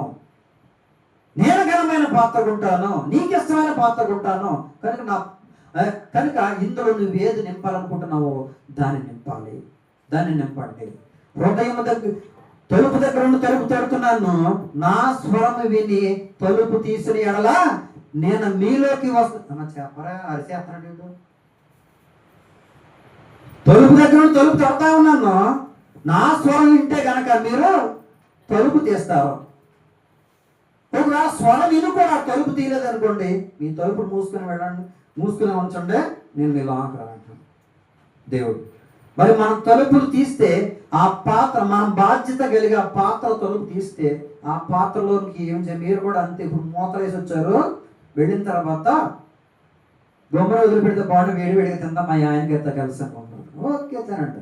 నీకు ఇష్టమైన పాత్రగా ఉంటాను. కనుక ఇందులో నువ్వు ఏది నింపాలనుకుంటున్నావో దాన్ని నింపండి. హృదయం తలుపు దగ్గర నుండి తలుపు తడుతున్నాను, నా స్వరం విని తలుపు తీసిన ఎడల నేను మీలోకి వస్తున్నా. చెప్పరా అరిచేస్తున్నాడు. తలుపు దగ్గర నుండి తలుపు తడతా ఉన్నాను, నా స్వరం వింటే గనక మీరు తలుపు తీస్తారు. ఒకవేళ స్వరం విని కూడా తలుపు తీయలేదనుకోండి, మీ తలుపు మూసుకుని వెళ్ళండి, మూసుకుని ఉంచండి, నేను మీలో ఆకరంటాను దేవుడు. మరి మనం తలుపులు తీస్తే ఆ పాత్ర, మన బాధ్యత కలిగి ఆ పాత్ర తలుపు తీస్తే ఆ పాత్రలోనికి ఏం చేయాలి? మీరు కూడా అంతే. ఇప్పుడు మూతలేసి వచ్చారు, వెళ్ళిన తర్వాత బొమ్మలు వదిలిపెడితే బాగా వేడి వేడిగా తిందా మా ఆయనకి ఎంత కలిసి అనుకుంటాడు. ఓకే తినండి.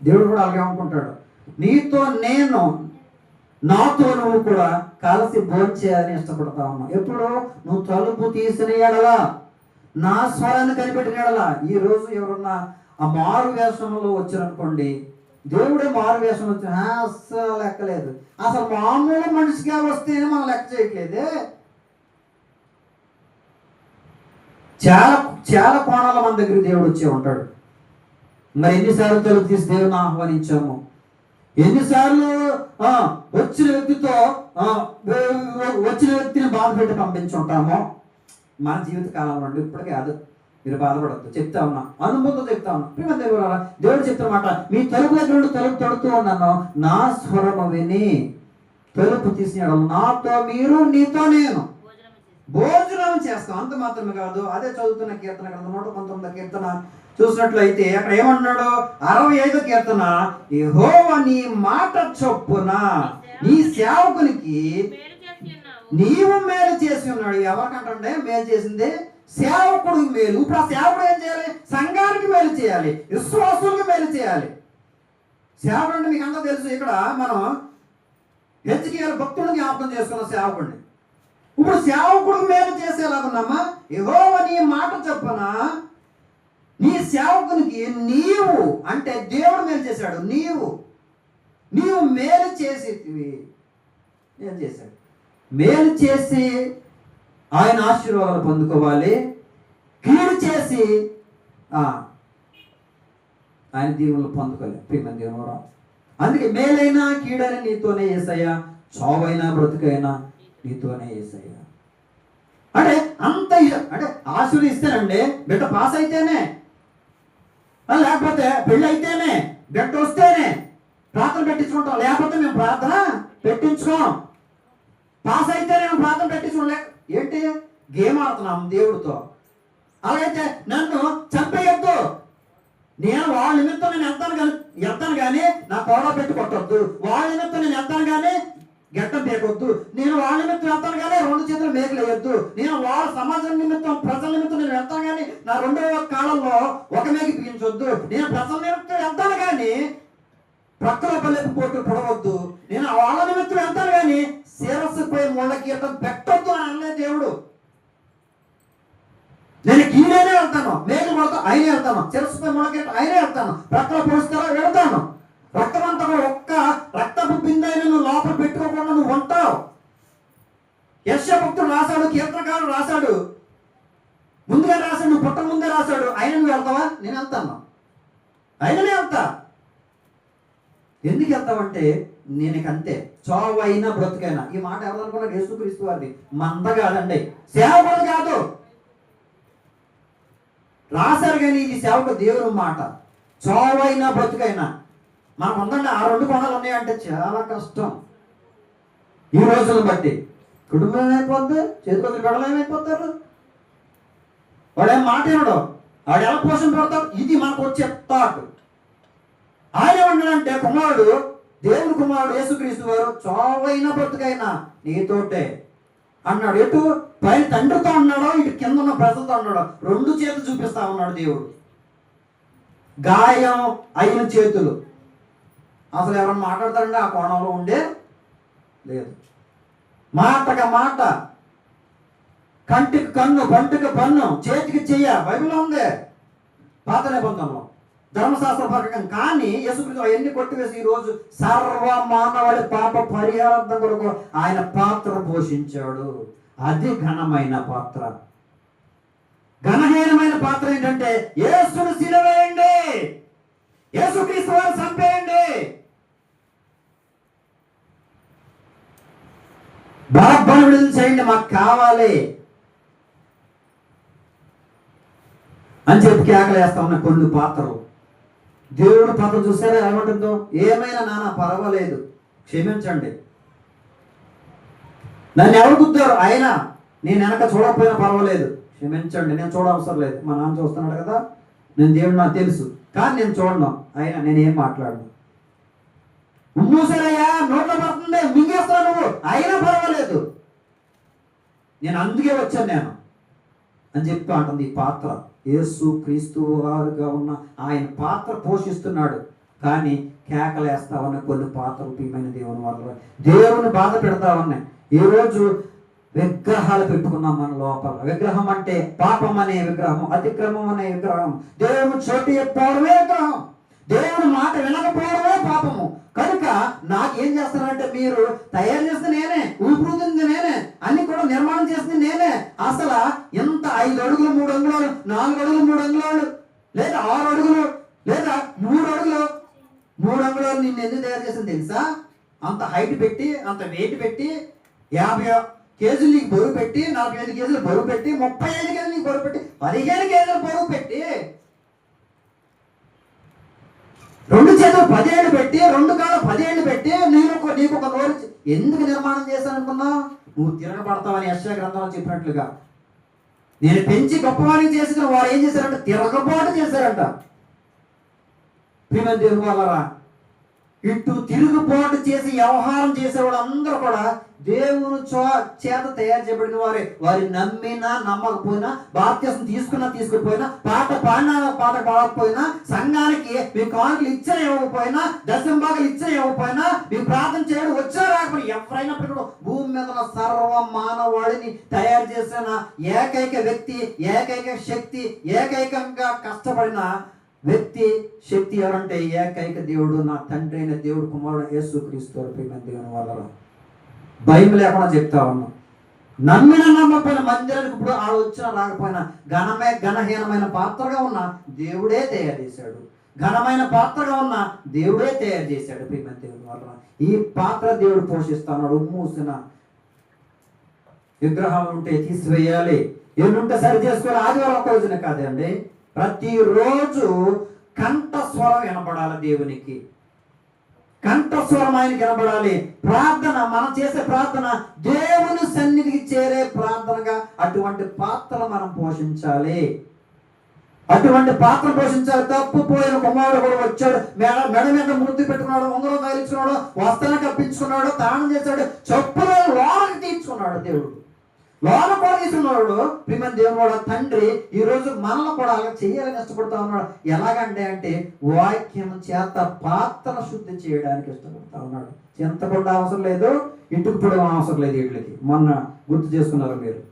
దేవుడు కూడా అలాగే అనుకుంటాడు. నీతో నేను, నాతో నువ్వు కూడా కలిసి భోంచేయాలని ఇష్టపడతా ఉన్నావు. ఎప్పుడు? నువ్వు తలుపు తీసిన ఎడలా, నా స్వరాన్ని కనిపెట్టిన ఎడలా. ఈ రోజు ఎవరన్నా ఆ మారు వేషంలో వచ్చారనుకోండి, దేవుడే మారు వేషం వచ్చిన అస్సలు లెక్కలేదు. అసలు మామూలు మనిషిగా వస్తేనే మనం లెక్క చేయట్లేదే. చాలా చాలా కోణాల మన దగ్గర దేవుడు వచ్చే ఉంటాడు. మరి ఎన్నిసార్లు తలుపు తీసి దేవుని ఆహ్వానించాము, ఎన్నిసార్లు వచ్చిన వ్యక్తిని బాధ పెట్టి పంపించుంటామో మన జీవిత కాలంలో అండి. ఇప్పటికే కాదు, మీరు బాధపడద్దు, చెప్తా ఉన్నా, అనుభూతితో చెప్తా ఉన్నా. దేవుడు చెప్తున్నమాట, మీ తలుపు దగ్గర తలుపు తడుతూ ఉన్నాను, నా స్వరము విని తలుపు తీసినాడు, నాతో మీరు, నీతో నేను భోజనం చేస్తాం. అంత మాత్రమే కాదు, అదే చదువుతున్న కీర్తన గ్రంథం 119 కీర్తన చూసినట్లయితే అక్కడ ఏమన్నాడు? 65 కీర్తన, యెహోవా నీ మాట చొప్పున నీ సేవకునికి నీవు మేలు చేసి ఉన్నాడు. ఎవరికంటే మేలు చేసింది? సేవకుడికి మేలు. ఇప్పుడు ఆ సేవకుడు ఏం చేయాలి? సంఘానికి మేలు చేయాలి, విశ్వాసులకు మేలు చేయాలి. సేవకుడు అంటే మీకు అంతా తెలుసు. ఇక్కడ మనం హెచ్కేఎల్ భక్తుడిని జ్ఞాపకం చేసుకున్న సేవకుడిని. ఇప్పుడు సేవకుడికి మేలు చేసేలాగున్నామా? యెహోవా నీ మాట చొప్పున నీ సేవకునికి నీవు, అంటే దేవుడు మేలు చేశాడు, నీవు మేలు చేసి ఏం చేశాడు? మేలు చేసి ఆయన ఆశీర్వాదాలు పొందుకోవాలి, కీడు చేసి ఆయన దీవులు పొందుకోవాలి. ప్రియమైన దేవుడా, అందుకే మేలైనా కీడైనా నీతోనే యేసయ్యా, చావైనా బ్రతుకైనా నీతోనే యేసయ్యా. అంటే అంత అంటే ఆశీర్వదిస్తేనండి బిడ్డ పాస్ అయితేనే, లేకపోతే పెళ్ళి అయితేనే, బిడ్డ వస్తేనే ప్రార్థన పెట్టించుకుంటాం, లేకపోతే మేము ప్రార్థన పెట్టించుకోం. పాస్ అయితే నేను ప్రార్థన పెట్టించుకోలే, ఏంటి గేమ్ ఆడుతున్నాం దేవుడితో. అలాగైతే నన్ను చంపేయద్దు, నేను వాళ్ళ నిమిత్తం నేను వెళ్తాను కానీ నా కోడ పెట్టి కొట్టొద్దు, వాళ్ళ నిమిత్తం నేను వెళ్తాను కానీ గెట్టం పేకొద్దు, నేను వాళ్ళ నిమిత్తం వెళ్తాను కానీ 2 చేతులు మేకలు వేయొద్దు, నేను వాళ్ళ సమాజం నిమిత్తం ప్రజల నిమిత్తం నేను వెళ్తాను కానీ నా 2వ కాలంలో ఒక మేకి పీయించొద్దు, నేను ప్రజల నిమిత్తం వెళ్తాను కానీ ప్రక్కల పల్లెకు పోటు పడవద్దు, నేను వాళ్ళ నిమిత్తం వెళ్తాను కానీ శిరస్సుపై ముళ్ళ కీర్తం పెట్టొద్దు అని అనలేదు దేవుడు. నేను కీడైనా వెళ్తాను, మేకలు పడతా అయినా వెళ్తాను, శిరస్సుపై ముళ్ళ కీర్తం అయినా వెళ్తాను, ప్రక్కల పోస్తారా వెళ్తాను. రక్తం అంతా కూడా ఒక్క రక్తపు బిందైనా నువ్వు లోపల పెట్టుకోకుండా నువ్వు ఉంటావు. యెషయా భక్తుడు రాశాడు, కీర్తనకారుడు రాశాడు, ముందుగా రాశాడు, నువ్వు పుట్ట ముందే రాశాడు. అయినా నువ్వు వెళ్తావా? నేను వెళ్తాను, అయిననే వెళ్తా. ఎందుకు వెళ్తావంటే నేను అంతే, చావైనా బ్రతుకైనా. ఈ మాట ఎవరనుకున్నారు? యేసుక్రీస్తు వారిది, మంద కాదండి, సేవకుడు కాదు. రాశారు కానీ ఇది సేవకు దేవుని మాట. చావైనా బ్రతుకైనా మనకు ఉందండి. ఆ 2 కోణాలు ఉన్నాయంటే చాలా కష్టం ఈ రోజులను బట్టి. కుటుంబం ఏమైపోద్ది, చేతికొద్ది గడలు ఏమైపోతారు, వాడేం మాట వినడు, వాడు ఎలా పోషణ పెడతాడు. ఇది మనకు వచ్చే థాట్. ఆయన ఏమన్నాడంటే, కుమారుడు, దేవుని కుమారుడు యేసుక్రీస్తు వారు చావైనా బ్రతుకైనా నీతోటే అన్నాడు. ఎటు పైన తండ్రితో అన్నాడో, ఇటు కింద ఉన్న ప్రజలతో అన్నాడో, 2 చేతులు చూపిస్తా ఉన్నాడు దేవుడు. గాయం అయిన చేతులు. అసలు ఎవరైనా మాట్లాడతారండి ఆ కోణంలో ఉండే లేదు. మాటగా మాట, కంటికి కన్ను, పంటికి పన్ను, చేతికి చెయ్య, బైబిల్లో ఉంది పాత నిబంధనలో ధర్మశాస్త్ర ప్రకారం. కానీ యేసుక్రీస్తు అవన్నీ కొట్టివేసి ఈరోజు సర్వ మానవాళి పాప పరిహారార్థం కొరకు ఆయన పాత్ర పోషించాడు. అది ఘనమైన పాత్ర. ఘనహీనమైన పాత్ర ఏంటంటే యేసును సిలువేయండి, యేసుక్రీస్తు వారు చంపేయండి, బరబ్బను విడుదల చేయండి, మాకు కావాలి అని చెప్పి కేకలు వేస్తా ఉన్న కొన్ని పాత్రలు. దేవుడు పాత్ర చూసారా ఏమంటుందో, ఏమైనా నాన్న పర్వాలేదు, క్షమించండి, నన్ను ఎవరు గుద్దారు అయినా నేను వెనక చూడకపోయినా పర్వాలేదు, క్షమించండి, నేను చూడవసరం లేదు, మా నాన్న చూస్తున్నాడు కదా, నేను దేవుడు నాకు తెలుసు, కానీ నేను చూడను, అయినా నేనేం మాట్లాడను. మూసారయ్యా, నోట్లో పడుతుంది, మింగేస్తాను నువ్వు, అయినా పర్వాలేదు, నేను అందుకే వచ్చాను నేను అని చెప్పి అంటుంది. ఈ పాత్ర యేసు క్రీస్తు వారుగా ఉన్న ఆయన పాత్ర పోషిస్తున్నాడు. కానీ కేకలేస్తా ఉన్న కొన్ని పాత్రలు ప్రియమైన దేవుని వల్ల దేవుని బాధ పెడతా ఉన్నాయి. ఈరోజు విగ్రహాలు పెట్టుకున్నాం మన లోపల. విగ్రహం అంటే పాపం అనే విగ్రహం, అతిక్రమం అనే విగ్రహం, దేవుని చోటు చెప్పవడమే విగ్రహం, దేవుని మాట వినకపోవడమే పాపము. కనుక నాకు ఏం చేస్తానంటే, మీరు తయారు చేస్తే నేనే, ఊపిరితుంది నేనే, అన్ని కూడా నిర్మాణం చేసింది నేనే. అసలు ఎంత 5 అడుగులు 3 అంగుళాలు, 4 అడుగులు 3 అంగుళాలు, లేదా 6 అడుగులు, లేదా 3 అడుగులు 3 అంగుళాలు నిన్ను ఎందుకు తయారు చేసింది తెలుసా? అంత హైట్ పెట్టి, అంత వెయిట్ పెట్టి, 50 కేజీలు నీకు బరువు పెట్టి, 45 కేజీలు బరువు పెట్టి, 35 కేజీలు నీకు బరువు పెట్టి, 15 కేజీలు బరువు పెట్టి, 2 చేతులు 10 ఏళ్ళు పెట్టి, 2 కాళ్ళు 10 ఏళ్ళు పెట్టి, నీకు ఒక నోరు ఎందుకు నిర్మాణం చేశాను అనుకున్నా? నువ్వు తిరగబడతావని యెషయా గ్రంథంలో చెప్పినట్లుగా. నేను పెంచి గొప్పవాడిని చేసిన వారు ఏం చేశారంట? తిరగబాటు చేశారంట. ప్రియమైన దేవుని వాళ్ళరా, ఇటు తిరుగుబాటు చేసి వ్యవహారం చేసేవాడు అందరూ కూడా దేవుని చేత తయారు చేయబడిన వారే. వారి నమ్మినా నమ్మకపోయినా, బాప్తిసం తీసుకున్నా తీసుకోకపోయినా, పాట పాడినా పాట పాడకపోయినా, సంఘానికి మీ కానుకలు ఇచ్చిన ఇవ్వకపోయినా, దశంభాగాలు ఇచ్చిన ఇవ్వకపోయినా, మీకు ప్రార్థన చేయడం వచ్చా రాకపోయినా, ఎవరైనప్పటికీ కూడా భూమి మీద సర్వ మానవాళిని తయారు చేసిన ఏకైక వ్యక్తి, ఏకైక శక్తి, ఏకైకంగా కష్టపడిన వ్యక్తి, శక్తి ఎవరంటే ఏకైక దేవుడు, నా తండ్రి అయిన దేవుడు, కుమారుడు యేసుక్రీస్తు వారు. ప్రియమైన దేవుని వాళ్ళ భయం లేకుండా చెప్తా ఉన్నాం. నమ్మిన నమ్మకపోయిన మందిరానికి ఇప్పుడు ఆ వచ్చినా రాకపోయినా ఘనహీనమైన పాత్రగా ఉన్న దేవుడే తయారు చేశాడు. ఘనమైన పాత్రగా ఉన్న దేవుడే తయారు చేశాడు. ప్రియమైన దేవుని వల్ల ఈ పాత్ర దేవుడు పోషిస్తున్నాడు. మూసిన విగ్రహం ఉంటే తీసివేయాలి, ఎన్నుంటే సరి చేసుకోవాలి. ఆదివారం ఒక రోజున కాదండి, ప్రతిరోజు కంఠస్వరం వినపడాలి. దేవునికి కంఠస్వరం ఆయనకి వినపడాలి. ప్రార్థన, మనం చేసే ప్రార్థన దేవుని సన్నిధికి చేరే ప్రార్థనగా అటువంటి పాత్ర మనం పోషించాలి. అటువంటి పాత్ర పోషించాలి. తప్పుపోయిన కుమారుడు కూడా వచ్చాడు, మెడ మీద ముద్దు పెట్టుకున్నాడు, ఉంగరం తగిలించుకున్నాడు, వస్త్రం కప్పించుకున్నాడు, తానం చేశాడు, చెప్పులు లోనకి తీర్చుకున్నాడు. దేవుడు లోన కూడా తీసుకున్నాడు. ప్రియమైన దేవుడు కూడా తండ్రి ఈరోజు మనల్ని కూడా అలా చేయాలని ఇష్టపడతా ఉన్నాడు. ఎలాగంటే అంటే వాక్యం చేత పాత్ర శుద్ధి చేయడానికి ఇష్టపడతా ఉన్నాడు. చింతకుండా అవసరం లేదు, ఇంటికి పొడవ అవసరం లేదు. వీటికి మొన్న గుర్తు చేసుకున్నారు మీరు,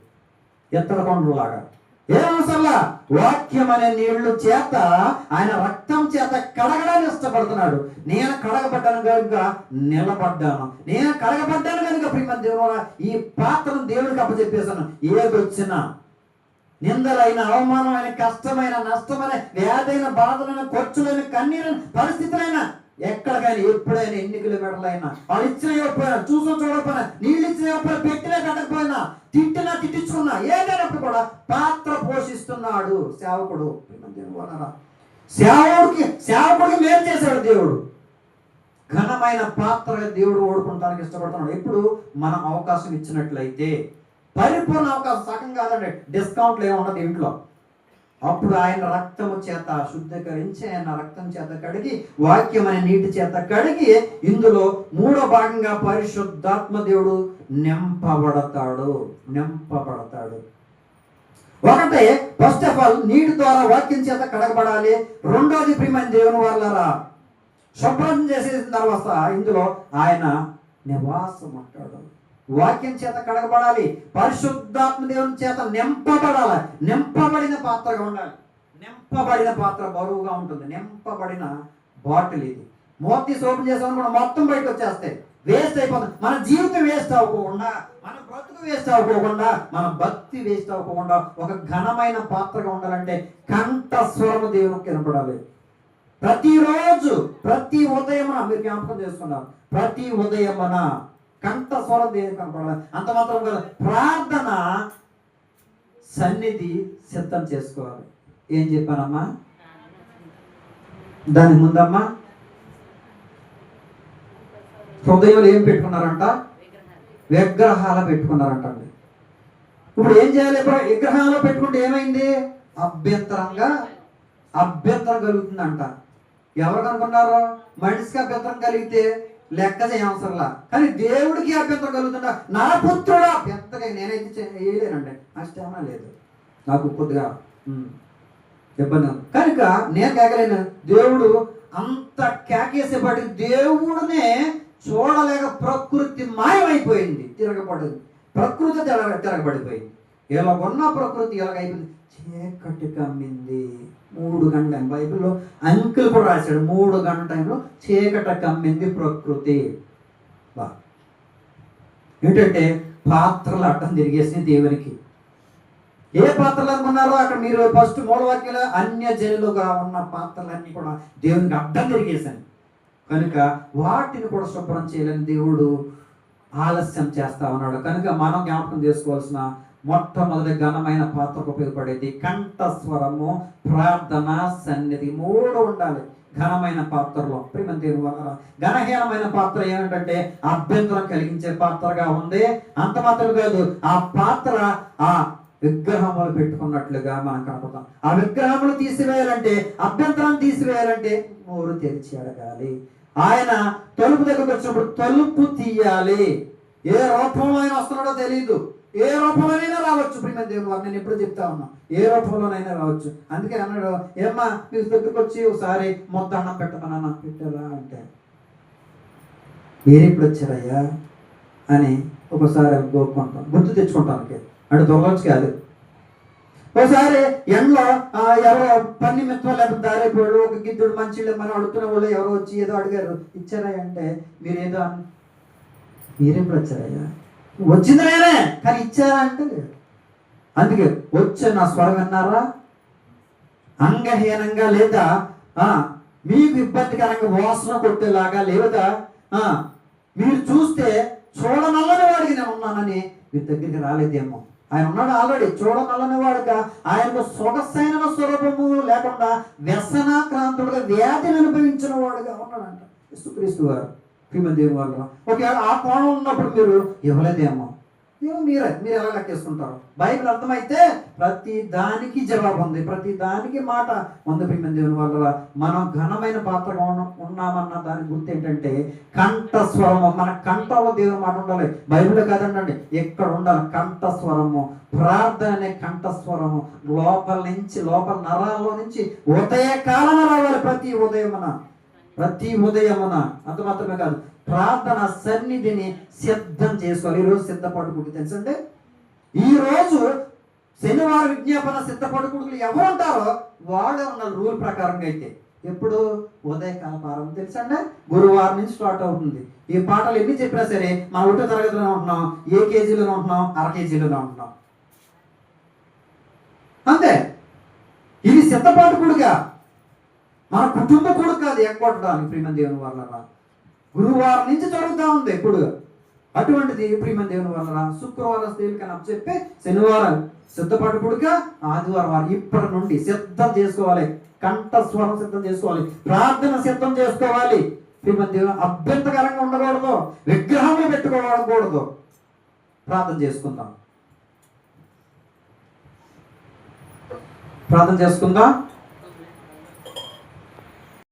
ఎత్తల కొండలాగా ఏం అవసరంలా. వాక్యం అనే నీళ్లు చేత, ఆయన రక్తం చేత కడగడానికి ఇష్టపడుతున్నాడు. నేను కడగబడ్డాను కనుక నిలబడ్డాను, నేను కడగబడ్డాను కనుక ప్రియమైన దేవుడు ఈ పాత్రను దేవుడికి అప్పచెప్పేశాను. ఏదొచ్చినా, నిందలైన, అవమానమైన, కష్టమైన, నష్టమైన, వ్యాధైన, బాధలైన, ఖర్చులైన, కన్నీరైన, పరిస్థితులైనా, ఎక్కడికైనా, ఎప్పుడైనా, ఎన్ని కిలోమీటర్లైనా, వాళ్ళు ఇచ్చిన ఇవ్వకపోయినా, చూసిన చూడకపోయినా, నీళ్ళు ఇచ్చిన ఇవ్వకపోయినా, పెట్టినా కట్టకపోయినా, తిట్టినా తిట్టించుకున్నా, ఏదైనప్పుడు కూడా పాత్ర పోషిస్తున్నాడు సేవకుడు. సేవకుడికి మేలు చేశాడు దేవుడు. ఘనమైన పాత్రగా దేవుడు ఓడుకుంటానికి ఇష్టపడుతున్నాడు. ఎప్పుడు మనం అవకాశం ఇచ్చినట్లయితే, పరిపూర్ణ అవకాశం, సగం కాదండి, డిస్కౌంట్లు ఏముండదు ఇంట్లో. అప్పుడు ఆయన రక్తము చేత శుద్ధీకరించి, ఆయన రక్తం చేత కడిగి, వాక్యం అనే నీటి చేత కడిగి, ఇందులో 3వ భాగంగా పరిశుద్ధాత్మ దేవుడు నింపబడతాడు. ఒకటే, ఫస్ట్ ఆఫ్ ఆల్ నీటి ద్వారా వాక్యం చేత కడగబడాలి. రెండోది ప్రియమైన దేవుని వాళ్ళరా, శుభ్రం చేసేసిన తర్వాత ఇందులో ఆయన నివాసం అంటాడు. వాక్యం చేత కడగబడాలి, పరిశుద్ధాత్మ దేవుని చేత నింపబడాలి. నింపబడిన పాత్రగా ఉండాలి. నింపబడిన పాత్ర బరువుగా ఉంటుంది. నింపబడిన బాటిల్ ఇది. మూర్తి ఓపెన్ చేసామని కూడా మొత్తం బయటకు వచ్చేస్తాయి, వేస్ట్ అయిపోతుంది. మన జీవితం వేస్ట్ అవ్వకుండా, మన బ్రతుకు వేస్ట్ అవ్వకుండా, మన భక్తి వేస్ట్ అవ్వకుండా ఒక ఘనమైన పాత్రగా ఉండాలంటే కంఠస్వరము దేవునికి వినపడాలి. ప్రతిరోజు, ప్రతి ఉదయమున మీరు జ్ఞాపకం చేసుకున్నారు, ప్రతి ఉదయమున కంఠస్వరం దేవునికి కనపడాలి. అంత మాత్రం కాదు, ప్రార్థన సన్నిధి సిద్ధం చేసుకోవాలి. ఏం చెప్పానమ్మా? దాని ముందమ్మా హృదయంలో ఏం పెట్టుకున్నారంట? విగ్రహాలు పెట్టుకున్నారంటండి. ఇప్పుడు ఏం చేయాలి? విగ్రహాలు పెట్టుకుంటే ఏమైంది? అభ్యంతరం కలుగుతుందంట. ఎవరు కనుక్కున్నారు? మనిషికి అభ్యంతరం కలిగితే లెక్క చేయవసరంలా, కానీ దేవుడికి అభ్యంతరం కలుగుతుందా? నరపుత్రుడా పెద్దగా నేనైతే వేయలేనండి, నష్టమా లేదు, నాకు కొద్దిగా ఇబ్బంది కనుక నేను కేకలేను. దేవుడు అంత కేకేసేపాటి దేవుడినే చూడలేక ప్రకృతి మాయమైపోయింది, తిరగబడింది. ప్రకృతి తిరగబడిపోయింది. ఇలా ఉన్న ప్రకృతి ఎలాగైపోయింది? చీకటి కమ్మింది. 3 గంటల బైబిల్లో అంకుల్ కూడా రాశాడు, 3 గంటల టైంలో చీకట కమ్మింది ప్రకృతి. ఏంటంటే పాత్రలు అడ్డం తిరిగేసినాయి దేవునికి. ఏ పాత్రలు అనుకున్నారో అక్కడ మీరు ఫస్ట్ మూలవాక్యంలో అన్యజనులుగా ఉన్న పాత్రలన్నీ కూడా దేవునికి అడ్డం తిరిగేశాను కనుక వాటిని కూడా శుభ్రం చేయలేని దేవుడు ఆలస్యం చేస్తా ఉన్నాడు. కనుక మనం జ్ఞాపకం చేసుకోవాల్సిన మొట్టమొదటి ఘనమైన పాత్రకు ఉపయోగపడేది కంఠస్వరము, ప్రార్థన, సన్నిధి 3 ఉండాలి ఘనమైన పాత్రలో. ప్రియమైన దేవుని వల్ల ఘనహీనమైన పాత్ర ఏమిటంటే అభ్యంతరం కలిగించే పాత్రగా ఉంది. అంత మాత్రం కాదు, ఆ పాత్ర ఆ విగ్రహములు పెట్టుకున్నట్లుగా మనం కనపడతాం. ఆ విగ్రహములు తీసివేయాలంటే, అభ్యంతరం తీసివేయాలంటే నోరు తెరిచి అడగాలి. ఆయన తలుపు దగ్గరకు వచ్చినప్పుడు తలుపు తీయాలి. ఏ రూపంలో ఆయన వస్తున్నాడో తెలియదు, ఏ రూపంలోనైనా రావచ్చు. ప్రియమైన దేవుని వారు నేను ఎప్పుడు చెప్తా ఉన్నా, ఏ రూపంలోనైనా రావచ్చు. అందుకే అన్నాడు, ఏమ్మా మీరు దగ్గరకు వచ్చి ఒకసారి మొత్తం అన్నం పెట్టమన్నా పెట్టారా అంటే, మీరు ఎప్పుడు వచ్చారయ్యా అని ఒకసారి గోక్కుంటాం, గుర్తు తెచ్చుకుంటానికి అంటే దొరవచ్చు కాదు. ఒకసారి ఎండలో ఎవరో పని మిత్రం లేకపోతే దారైపోయాడు, ఒక గిద్దుడు మంచి మనం అడుగుతున్న వాళ్ళు ఎవరో వచ్చి ఏదో అడిగారు, ఇచ్చారా అంటే మీరేదో మీరెప్పుడు వచ్చారయ్యా? వచ్చింది నేనే, కానీ ఇచ్చారా అంటే లేదు. అందుకే వచ్చే నా స్వరం విన్నారా? అంగహీనంగా లేదా మీకు ఇబ్బందికరంగా వాసన కొట్టేలాగా లేదా మీరు చూస్తే చూడనల్లని వాడికి నేను ఉన్నానని మీ దగ్గరికి రాలేదేమో. ఆయన ఉన్నాడు ఆల్రెడీ, చూడనల్లని వాడుగా ఆయనకు సొగసైన స్వరూపము లేకుండా వ్యసనాక్రాంతుడుగా వ్యాధిని అనుభవించిన వాడుగా ఉన్నాడంట యేసుక్రీస్తు వారు. ప్రియమైన దేవుని వల్ల ఒకవేళ ఆ కోణం ఉన్నప్పుడు మీరు ఇవ్వలేదేమో, మీరు ఎలా లెక్కేసుకుంటారు? బైబిల్ అర్థమైతే ప్రతి దానికి జవాబు ఉంది, ప్రతి దానికి మాట ఉంది. ప్రియమైన దేవుని వల్ల మనం ఘనమైన పాత్రగా ఉన్నామన్న దాని గుర్తు ఏంటంటే కంఠస్వరము. మన కంఠంలో దేవుని మాట ఉండాలి. బైబిల్లో కాదండి, ఎక్కడ ఉండాలి కంఠస్వరము. ప్రార్థన అనే కంఠస్వరము లోపల నరాల్లో నుంచి ఉదయకాలన రావాలి. ప్రతి ఉదయమున అంత మాత్రమే కాదు, ప్రార్థన సన్నిధిని సిద్ధం చేసుకోవాలి. ఈరోజు సిద్ధపడుకుంటూ తెలుసంటే, ఈరోజు శనివారం విజ్ఞాపన సిద్ధపడుకుంటూ ఎవరు ఉంటారో వాళ్ళు ఉన్న రూల్ ప్రకారంగా అయితే ఎప్పుడు ఉదయకాల ప్రారంభం తెలుసండి, గురువారం నుంచి స్టార్ట్ అవుతుంది. ఈ పాటలు ఎన్ని చెప్పినా సరే మనం 1వ తరగతిలోనే ఉంటున్నాం, ఏ కేజీలోనే ఉంటున్నాం, 1/2 కేజీలోనే ఉంటున్నాం అంతే. ఇది సిద్ధపాటుకుడుగా మన కుటుంబ కూడా కాదు ఎగ్గొట్టడానికి. ప్రియమైన దేవుని వల్ల గురువారం నుంచి జరుగుతూ ఉంది ఎప్పుడు అటువంటిది. ప్రియమైన దేవుని వల్ల శుక్రవారం స్త్రీలకని చెప్పి శనివారం సిద్ధపడుకుడుగా, ఆదివారం ఇప్పటి నుండి సిద్ధం చేసుకోవాలి. కంఠస్వరం సిద్ధం చేసుకోవాలి, ప్రార్థన సిద్ధం చేసుకోవాలి. ప్రియమైన దేవుని అభ్యంతకరంగా ఉండకూడదు, విగ్రహంలో పెట్టుకోకూడదు. ప్రార్థన చేసుకుందాం.